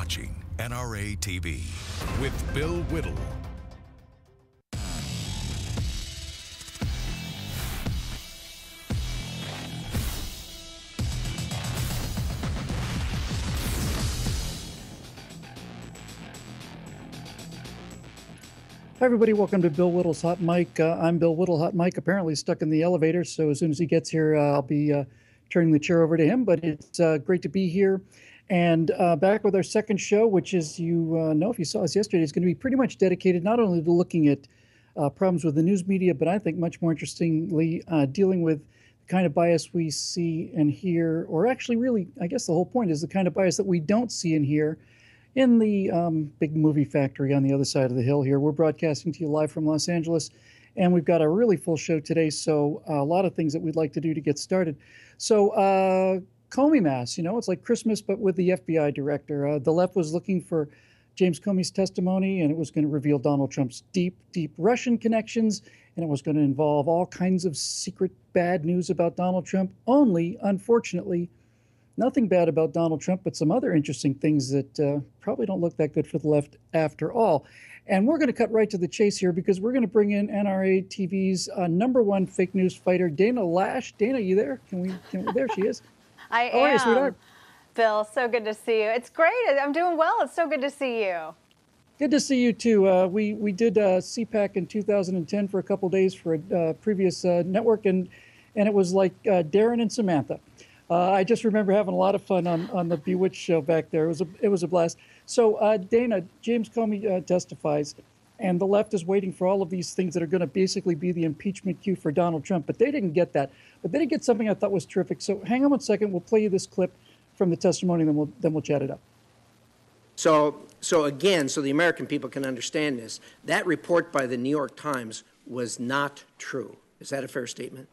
watching NRATV with Bill Whittle. Hi, everybody. Welcome to Bill Whittle's Hot Mic. I'm Bill Whittle. Hot Mic apparently stuck in the elevator, so as soon as he gets here, I'll be turning the chair over to him. But it's great to be here and back with our second show, which is, you know, if you saw us yesterday, is going to be pretty much dedicated not only to looking at problems with the news media, but I think much more interestingly, dealing with the kind of bias we see and hear, or actually really, I guess the whole point is the kind of bias that we don't see and hear in the big movie factory on the other side of the hill here. We're broadcasting to you live from Los Angeles, and we've got a really full show today, so a lot of things that we'd like to do to get started. So Comey mass, you know, it's like Christmas, but with the FBI director. The left was looking for James Comey's testimony, and it was going to reveal Donald Trump's deep, deep Russian connections, and it was going to involve all kinds of secret bad news about Donald Trump. Only, unfortunately, nothing bad about Donald Trump, but some other interesting things that probably don't look that good for the left after all. And we're going to cut right to the chase here because we're going to bring in NRATV's #1 fake news fighter, Dana Loesh. Dana, you there? There she is. I am. How are you, sweetheart? Bill, so good to see you. It's great. I'm doing well. It's so good to see you. Good to see you, too. We did CPAC in 2010 for a couple days for a previous network, and it was like Darren and Samantha. I just remember having a lot of fun on the Bewitched show back there. It was a blast. So Dana, James Comey testifies, and the left is waiting for all of these things that are going to basically be the impeachment cue for Donald Trump. But they didn't get that. But they did get something I thought was terrific. So hang on one second. We'll play you this clip from the testimony, and then we'll chat it up. So again, so the American people can understand this, that report by the New York Times was not true. Is that a fair statement?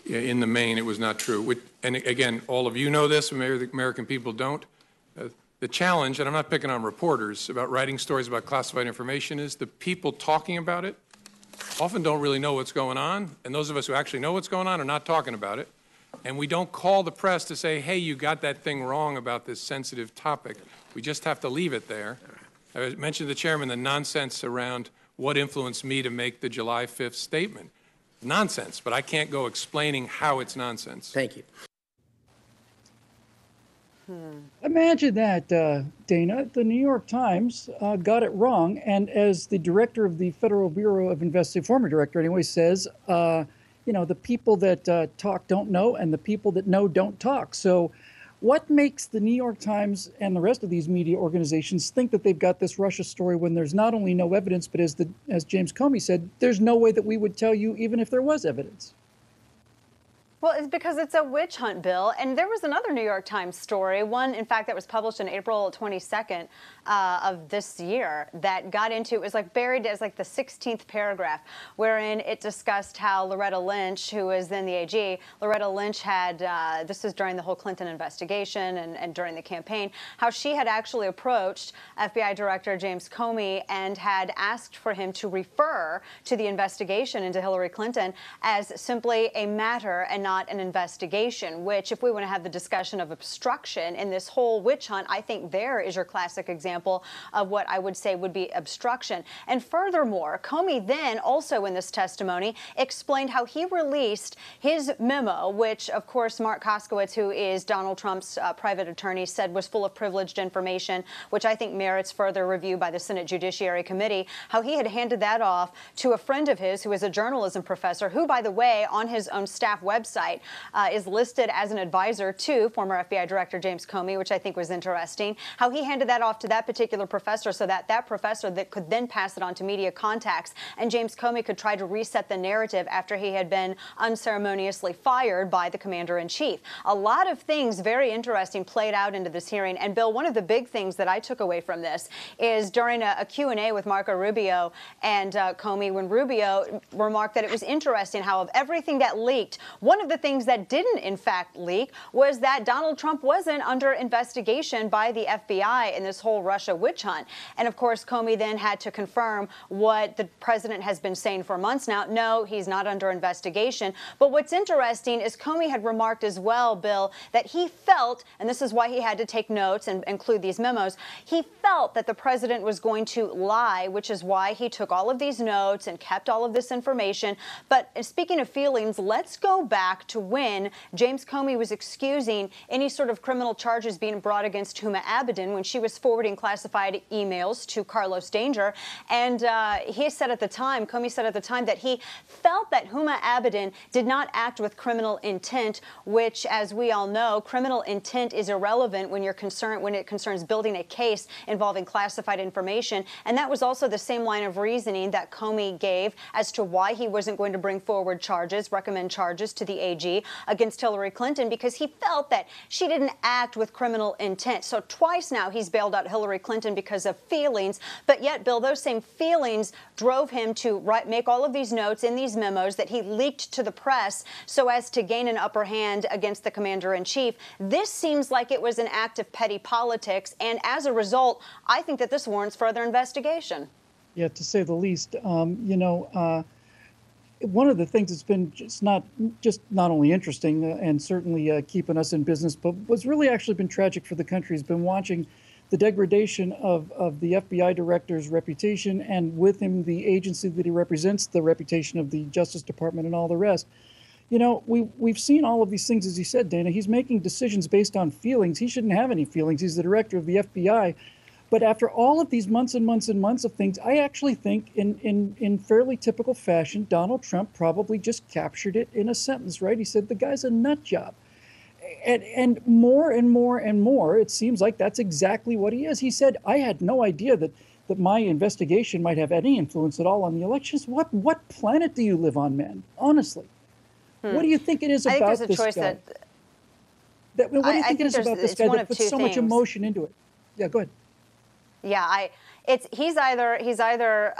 In the main, it was not true. And again, all of you know this, maybe the American people don't. The challenge, and I'm not picking on reporters, about writing stories about classified information is the people talking about it often don't really know what's going on, and those of us who actually know what's going on are not talking about it. And we don't call the press to say, hey, you got that thing wrong about this sensitive topic. We just have to leave it there. I mentioned to the chairman the nonsense around what influenced me to make the July 5th statement. Nonsense, but I can't go explaining how it's nonsense. Thank you. Imagine that, Dana. The New York Times got it wrong, and as the director of the Federal Bureau of Investigation, former director anyway, says, you know, the people that talk don't know, and the people that know don't talk. So what makes the New York Times and the rest of these media organizations think that they've got this Russia story when there's not only no evidence, but as James Comey said, there's no way that we would tell you even if there was evidence? Well, it's because it's a witch hunt, Bill. And there was another New York Times story, one, in fact, that was published on April 22nd of this year that got into, it was like buried as like the 16th paragraph, wherein it discussed how Loretta Lynch, who was then the AG, Loretta Lynch had, this was during the whole Clinton investigation and during the campaign, how she had actually approached FBI Director James Comey and had asked for him to refer to the investigation into Hillary Clinton as simply a matter and not an investigation, which, if we want to have the discussion of obstruction in this whole witch hunt, I think there is your classic example of what I would say would be obstruction. And furthermore, Comey then also in this testimony explained how he released his memo, which, of course, Mark Koskowitz, who is Donald Trump's private attorney, said was full of privileged information, which I think merits further review by the Senate Judiciary Committee, how he had handed that off to a friend of his who is a journalism professor, who, by the way, on his own staff website, is listed as an advisor to former FBI Director James Comey, which I think was interesting, how he handed that off to that particular professor so that that professor that could then pass it on to media contacts, and James Comey could try to reset the narrative after he had been unceremoniously fired by the commander-in-chief. A lot of things very interesting played out into this hearing. And Bill, one of the big things that I took away from this is during a Q&A with Marco Rubio and Comey, when Rubio remarked that it was interesting how of everything that leaked, one of of the things that didn't, in fact, leak was that Donald Trump wasn't under investigation by the FBI in this whole Russia witch hunt. And of course, Comey then had to confirm what the president has been saying for months now. No, he's not under investigation. But what's interesting is Comey had remarked as well, Bill, that he felt, and this is why he had to take notes and include these memos, he felt that the president was going to lie, which is why he took all of these notes and kept all of this information. But speaking of feelings, let's go back to when James Comey was excusing any sort of criminal charges being brought against Huma Abedin when she was forwarding classified emails to Carlos Danger. And he said at the time, Comey said at the time, that he felt that Huma Abedin did not act with criminal intent, which, as we all know, criminal intent is irrelevant when it concerns building a case involving classified information. And that was also the same line of reasoning that Comey gave as to why he wasn't going to bring forward charges, recommend charges to the AG against Hillary Clinton, because he felt that she didn't act with criminal intent. So twice now he's bailed out Hillary Clinton because of feelings. But yet, Bill, those same feelings drove him to make all of these notes in these memos that he leaked to the press so as to gain an upper hand against the commander-in-chief. This seems like it was an act of petty politics. And as a result, I think that this warrants further investigation. Yeah, to say the least. One of the things that's been not only interesting and certainly keeping us in business, but what's really actually been tragic for the country has been watching the degradation of the FBI director's reputation, and with him the agency that he represents, the reputation of the Justice Department and all the rest. You know, we've seen all of these things, as you said, Dana. He's making decisions based on feelings. He shouldn't have any feelings. He's the director of the FBI. But after all of these months and months and months of things, I actually think in fairly typical fashion, Donald Trump probably just captured it in a sentence, right? He said, the guy's a nut job. And more and more and more, it seems like that's exactly what he is. He said, I had no idea that my investigation might have any influence at all on the elections. What planet do you live on, man? Honestly. What do you think it is about this guy? What do you think it is about this guy that puts so much emotion into it? Yeah, go ahead. Yeah, he's either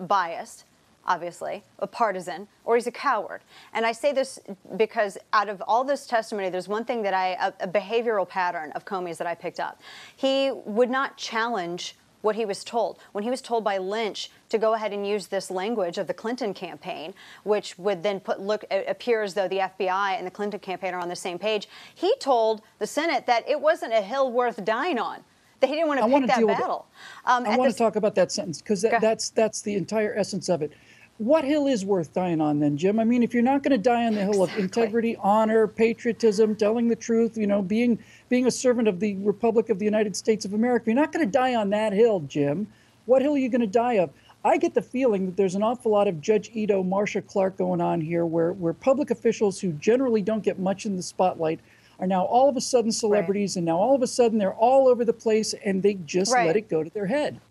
biased, obviously, a partisan, or he's a coward. And I say this because out of all this testimony, there's one thing that a behavioral pattern of Comey's that I picked up. He would not challenge what he was told. When he was told by Lynch to go ahead and use this language of the Clinton campaign, which would then appear as though the FBI and the Clinton campaign are on the same page, he told the Senate that it wasn't a hill worth dying on. That he didn't want to pick that battle. I want to talk about that sentence because that's the entire essence of it. What hill is worth dying on then, Jim? I mean, if you're not going to die on the hill of integrity, honor, patriotism, telling the truth, being a servant of the Republic of the United States of America, you're not going to die on that hill, Jim. What hill are you going to die of? I get the feeling that there's an awful lot of Judge Ito, Marcia Clark going on here where public officials who generally don't get much in the spotlight are now all of a sudden celebrities, and now all of a sudden they're all over the place, and they just let it go to their head.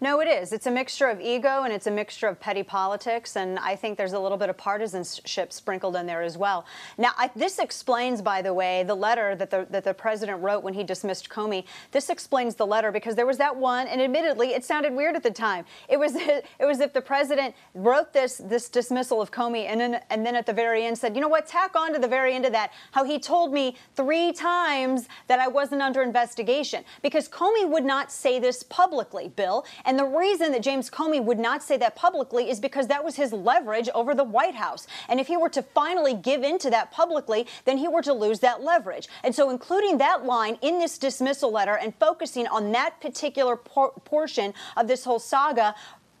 No, it is. It's a mixture of ego and it's a mixture of petty politics, and I think there's a little bit of partisanship sprinkled in there as well. Now, this explains, by the way, the letter that the president wrote when he dismissed Comey. This explains the letter because there was that one, and admittedly, it sounded weird at the time. It was if the president wrote this dismissal of Comey and then at the very end said, you know what, tack on to the very end of that how he told me 3 times that I wasn't under investigation, because Comey would not say this publicly, Bill. And the reason that James Comey would not say that publicly is because that was his leverage over the White House. And if he were to finally give in to that publicly, then he were to lose that leverage. And so including that line in this dismissal letter and focusing on that particular portion of this whole saga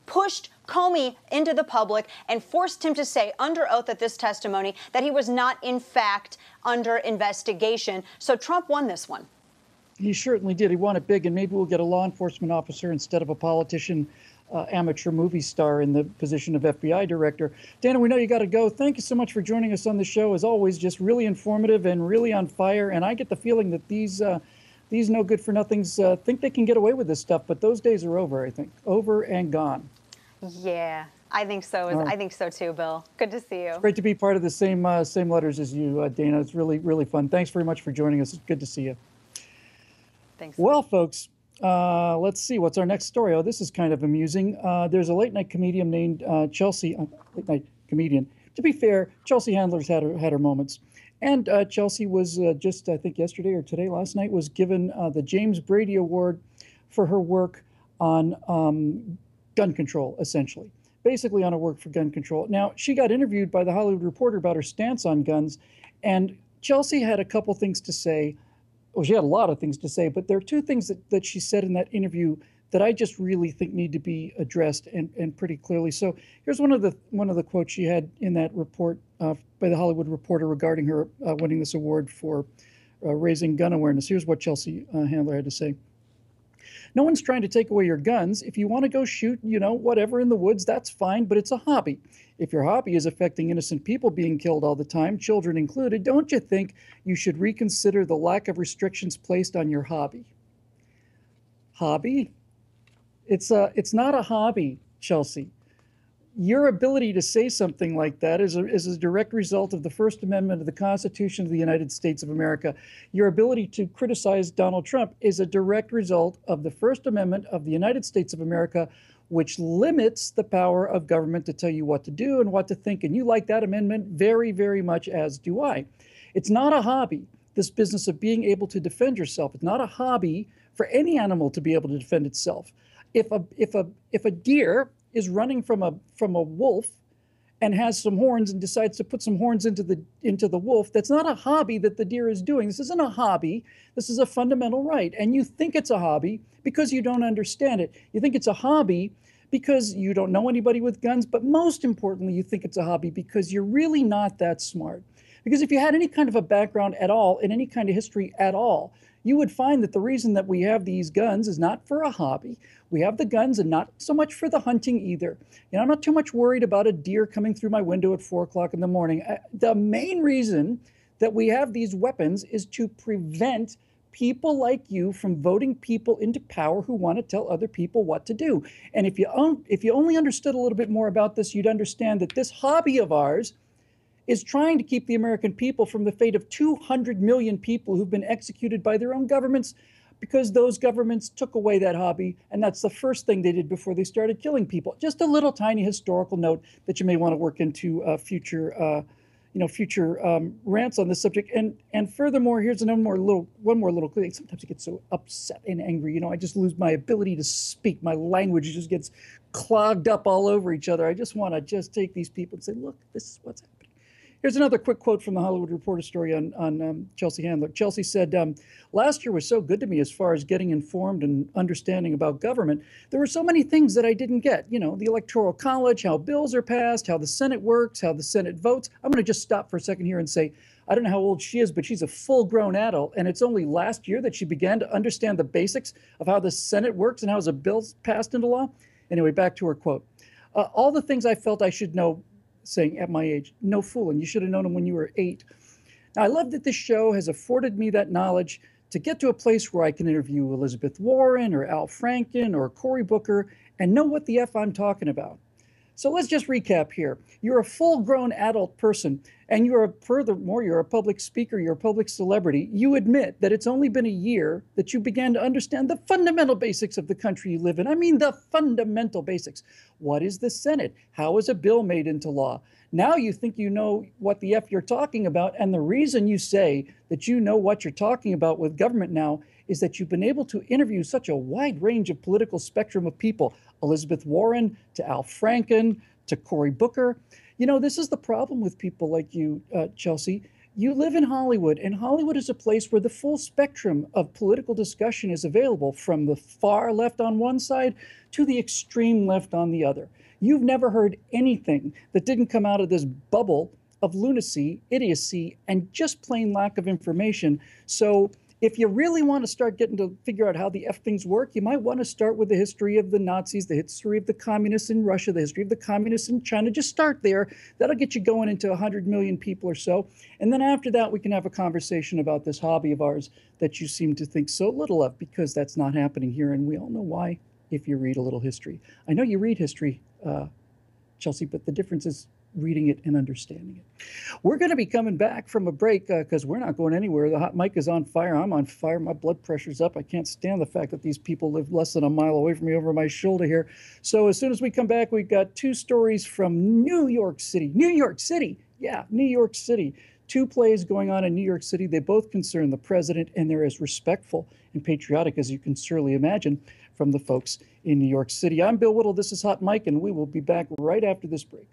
pushed Comey into the public and forced him to say under oath at this testimony that he was not, in fact, under investigation. So Trump won this one. He certainly did. He won it big, and maybe we'll get a law enforcement officer instead of a politician, amateur movie star in the position of FBI director. Dana, we know you got to go. Thank you so much for joining us on the show. As always, just really informative and really on fire. And I get the feeling that these no good for nothings think they can get away with this stuff, but those days are over. I think over and gone. Yeah, I think so. I think so too, Bill. Good to see you. It's great to be part of the same letters as you, Dana. It's really, really fun. Thanks very much for joining us. It's good to see you. Thanks. Well, folks, let's see. What's our next story? Oh, this is kind of amusing. There's a late-night comedian named Chelsea, late-night comedian to be fair, Chelsea Handler's had her moments. And Chelsea was just, I think yesterday or today, last night, was given the James Brady Award for her work on gun control, essentially. Basically on her work for gun control. Now, she got interviewed by the Hollywood Reporter about her stance on guns, and Chelsea had a couple things to say. Well, she had a lot of things to say, but there are two things that she said in that interview that I just really think need to be addressed and pretty clearly. So here's one of the quotes she had in that report by the Hollywood Reporter regarding her winning this award for raising gun awareness. Here's what Chelsea Handler had to say. No one's trying to take away your guns. If you want to go shoot, whatever in the woods, that's fine, but it's a hobby. If your hobby is affecting innocent people being killed all the time, children included, don't you think you should reconsider the lack of restrictions placed on your hobby? Hobby? It's not a hobby, Chelsea. Your ability to say something like that is a direct result of the First Amendment of the Constitution of the United States of America. Your ability to criticize Donald Trump is a direct result of the First Amendment of the United States of America, which limits the power of government to tell you what to do and what to think. And you like that amendment very, very much, as do I. It's not a hobby, this business of being able to defend yourself. It's not a hobby for any animal to be able to defend itself. If a deer is running from a wolf and has some horns and decides to put some horns into the wolf, that's not a hobby that the deer is doing. This isn't a hobby. This is a fundamental right. And you think it's a hobby because you don't understand it. You think it's a hobby because you don't know anybody with guns, but most importantly, you think it's a hobby because you're really not that smart. Because if you had any kind of a background at all, in any kind of history at all, you would find that the reason that we have these guns is not for a hobby. We have the guns and not so much for the hunting either. I'm not too much worried about a deer coming through my window at 4 o'clock in the morning. The main reason that we have these weapons is to prevent people like you from voting people into power who want to tell other people what to do. And if you only understood a little bit more about this, you'd understand that this hobby of ours is trying to keep the American people from the fate of 200 million people who've been executed by their own governments because those governments took away that hobby, and that's the first thing they did before they started killing people. Just a little tiny historical note that you may want to work into future rants on this subject. And furthermore, here's one more little thing. Sometimes I get so upset and angry. I just lose my ability to speak. My language just gets clogged up all over each other. I just want to take these people and say, look, this is what's happening. Here's another quick quote from the Hollywood Reporter story on Chelsea Handler. Chelsea said, last year was so good to me as far as getting informed and understanding about government. There were so many things that I didn't get. The Electoral College, how bills are passed, how the Senate works, how the Senate votes. I'm going to just stop for a second here and say, I don't know how old she is, but she's a full-grown adult, and it's only last year that she began to understand the basics of how the Senate works and how the bill's passed into law. Anyway, back to her quote. All the things I felt I should know, saying at my age, no fooling, you should have known them when you were 8. Now, I love that this show has afforded me that knowledge to get to a place where I can interview Elizabeth Warren or Al Franken or Cory Booker and know what the F I'm talking about. So let's just recap here. You're a full-grown adult person, and you're a public speaker, you're a public celebrity. You admit that it's only been a year that you began to understand the fundamental basics of the country you live in. I mean, the fundamental basics. What is the Senate? How is a bill made into law? Now you think you know what the F you're talking about, and the reason you say that you know what you're talking about with government now is that you've been able to interview such a wide range of political spectrum of people, Elizabeth Warren to Al Franken to Cory Booker. This is the problem with people like you, Chelsea. You live in Hollywood, and Hollywood is a place where the full spectrum of political discussion is available, from the far left on one side to the extreme left on the other. You've never heard anything that didn't come out of this bubble of lunacy, idiocy, and just plain lack of information. So if you really want to start getting to figure out how the F things work, you might want to start with the history of the Nazis, the history of the communists in Russia, the history of the communists in China. Just start there. That'll get you going into 100 million people or so. And then after that, we can have a conversation about this hobby of ours that you seem to think so little of, because that's not happening here. And we all know why, if you read a little history. I know you read history, Chelsea, but the difference is reading it and understanding it. We're going to be coming back from a break because we're not going anywhere. The hot mic is on fire. I'm on fire. My blood pressure's up. I can't stand the fact that these people live less than a mile away from me over my shoulder here. So as soon as we come back, we've got two stories from New York City. New York City. Yeah, New York City. Two plays going on in New York City. They both concern the president, and they're as respectful and patriotic as you can surely imagine from the folks in New York City. I'm Bill Whittle. This is Hot Mike, and we will be back right after this break.